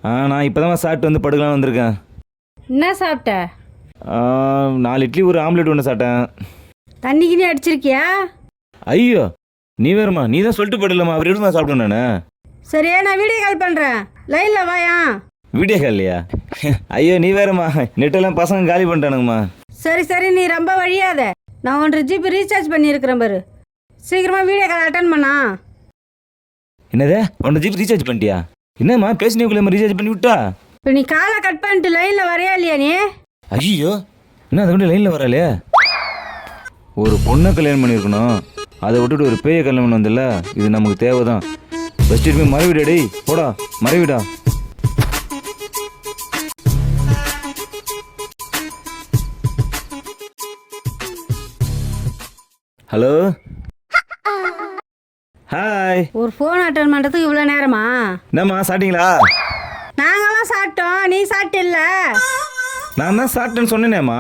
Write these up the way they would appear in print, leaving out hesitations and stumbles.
நான் இப்போ தான் சாப்பிட்டு வந்து படுக்கலாம்னு வந்திருக்கேன். என்ன சாப்பிட்ட? 4 இட்லி ஒரு ஆம்லெட் ஒன்று சாப்பிட்டேன். தண்ணிக்கு நீ அடிச்சிருக்கியா? ஐயோ நீ வேறுமா, நீ தான் சொல்லிட்டு போயிடலாமா, அவர் எடுத்து தான் சாப்பிட்டேன் நான். சரியா, நான் வீடியோ கால் பண்ணுறேன், லைனில் வாயா. வீடியோ கால் இல்லையா? ஐயோ நீ வேறுமா, நெட்டெல்லாம் பசங்க காலி பண்ணிட்டானுங்கம்மா. சரி சரி, நீ ரொம்ப வழியாத. நான் 1.5 GB ரீசார்ஜ் பண்ணியிருக்கிறேன் பாரு. சீக்கிரமாக வீடியோ கால் அட்டன் பண்ணா. என்னது 1.5 GB ரீசார்ஜ் பண்ணிட்டியா? என்னம்மா பேசினேக்குள்ளே ரீசார்ஜ் பண்ணி விட்டா? இப்போ நீ காலை கட் பண்ணிட்டு லைனில் வரையா இல்லையா நீ? ஐயோ என்ன அதை கொண்டு லைனில் வராளே. ஒரு பொண்ணை கல்யாணம் பண்ணியிருக்கணும், அதை விட்டுட்டு ஒரு பேயை கல்யாணம் பண்ண வந்தில்ல, இது நமக்கு தேவை தான். ஃபஸ்ட்டு போய் மறைவிடா, டேய் போடா மறைவிடா. Hello hi. ஒரு ஃபோன் அட்டன் பண்ணுறதுக்கு இவ்வளோ நேரமா? என்னம்மா சாப்பிட்டீங்களா? நாங்களாம் சாப்பிட்டோம், நீ சாப்பிட்டில்ல? நான் தான் சாப்பிட்டேன்னு சொன்னேனேம்மா.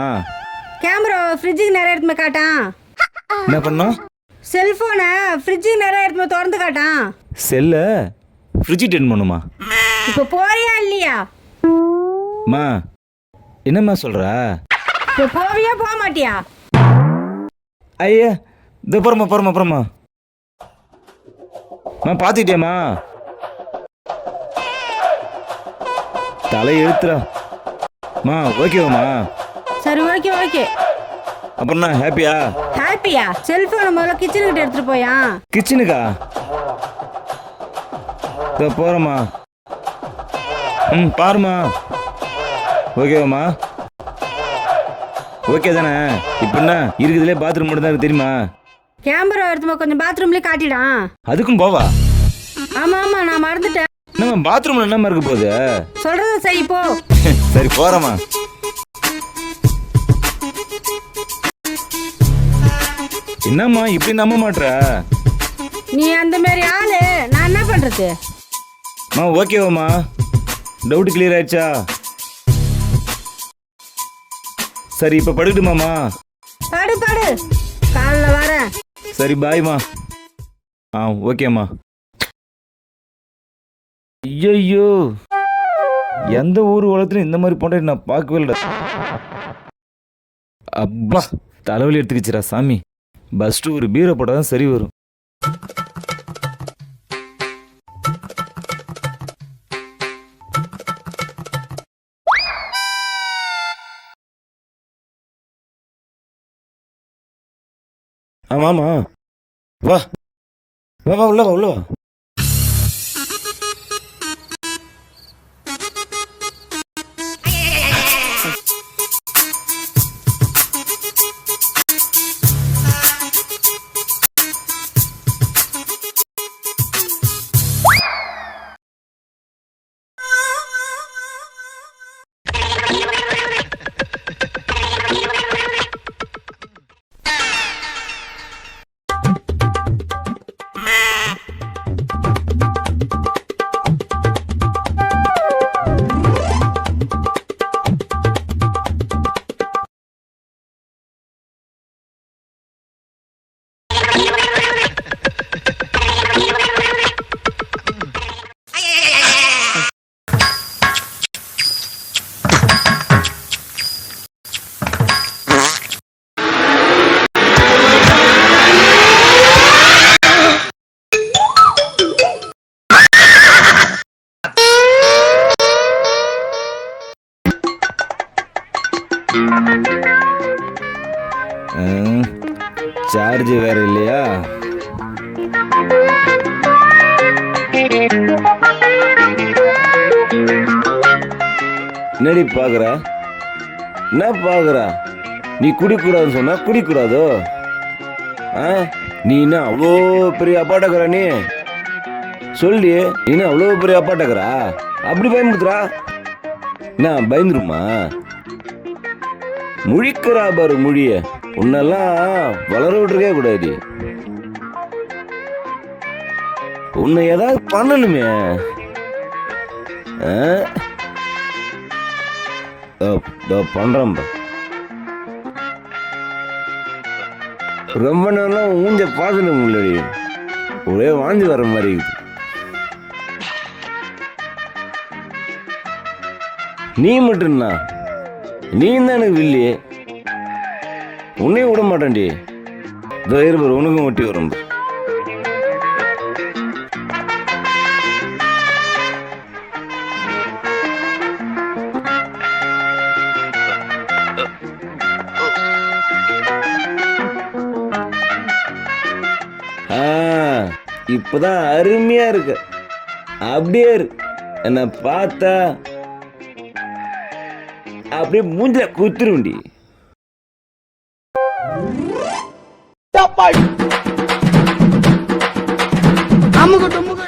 கேமரா ஃப்ரிட்ஜுக்கு நிறைய எடுத்து காட்டான். என்ன பண்ணோம்? செல்ஃபோனை ஃப்ரிட்ஜுக்கு நிறைய எடுத்து திறந்து காட்டான். செல்லை ஃப்ரிட்ஜு டென் பண்ணுமா? இப்போ போறியா இல்லையா? மா என்னம்மா சொல்கிற? இப்போ போவியா போக மாட்டியா? ஐயா இதோ போகிறோம்மா. பார்த்துக்கிட்டேம்மா, தலை எழுத்துறா. ஓகேவாம்மா? சரி ஓகே. அப்புறம்ண்ணா ஹாப்பியா? செல்ஃபோனை முதல்ல கிச்சனுக்கிட்ட எடுத்துகிட்டு போயா. கிச்சனுக்கா? இதோ போகிறோம்மா. பாருமா. ஓகேவாம்மா? ஓகே தானே? இப்போ என்ன இருக்குதுலே பாத்ரூம் மட்டும் தான் இருக்கு தெரியுமா? கேமரா எடுத்து கொஞ்சம் பாத்ரூம்லேயே காட்டிடான். அதுக்கும் போவா? ஆமாம் நான் மறந்துட்டேன். நம்ம பாத்ரூம்ல என்னம்மா இருக்க போகுது? சொல்றது சரி போ. சரி போறோமா. என்னம்மா இப்படி நம்ப மாட்ற? நீ அந்த மாதிரி ஆளு, நான் என்ன பண்றது? ஓகேவாம்மா? டவுட் கிளியர் ஆயிடுச்சா? சரி இப்ப படுக்கட்டுமாம்மா? படு காலைல வரேன். சரி பாய்மா. ஓகேம்மா. ஐயோ எந்த ஊர் உலகத்துலையும் இந்த மாதிரி போன்ற நான் பார்க்கவே இல்லை. அப்பா தலைவலி எடுத்துக்கிச்சுரா சாமி. பஸ்ட்டு ஒரு பீரை போட்டால் தான் சரி வரும். ஆமாம்மா வா உள்ள வா. சார்ஜ் வேற இல்லையா? என்னடி பாக்குற? என்ன பாக்குற? நீ குடிக்கூடாதுன்னு சொன்னா குடிக்கூடாதோ? நீ என்ன அவ்வளோ பெரிய அப்பாட்டக்கரா? நீ சொல்லி நீ என்ன அவ்வளோ பெரிய அப்பாட்டக்கரா? அப்படி பயமுறுத்துறா? என்ன பயந்துருமா? முழிக்கிறா பாரு மொழிய. உன்னெல்லாம் வளர விட்டுருக்கே கூடாது. உன்னை ஏதாவது பண்ணணுமே. பண்றேன். ரொம்ப நேரம் ஊஞ்ச பார்க்கணும் முன்னாடி, ஒரே வாந்தி வர மாதிரி இருக்குது. நீ மட்டும்னா நீ தான் எனக்கு வில்லி, உன்னையும் விட மாட்டேன்டி. தைரியபர் உனக்கும் ஒட்டி வரும். இப்பதான் அருமையா இருக்கு. அப்படியே இருக்கு. என்ன பார்த்தா அப்படியே மூஞ்சில குத்துருண்டி. அமுக டுமுக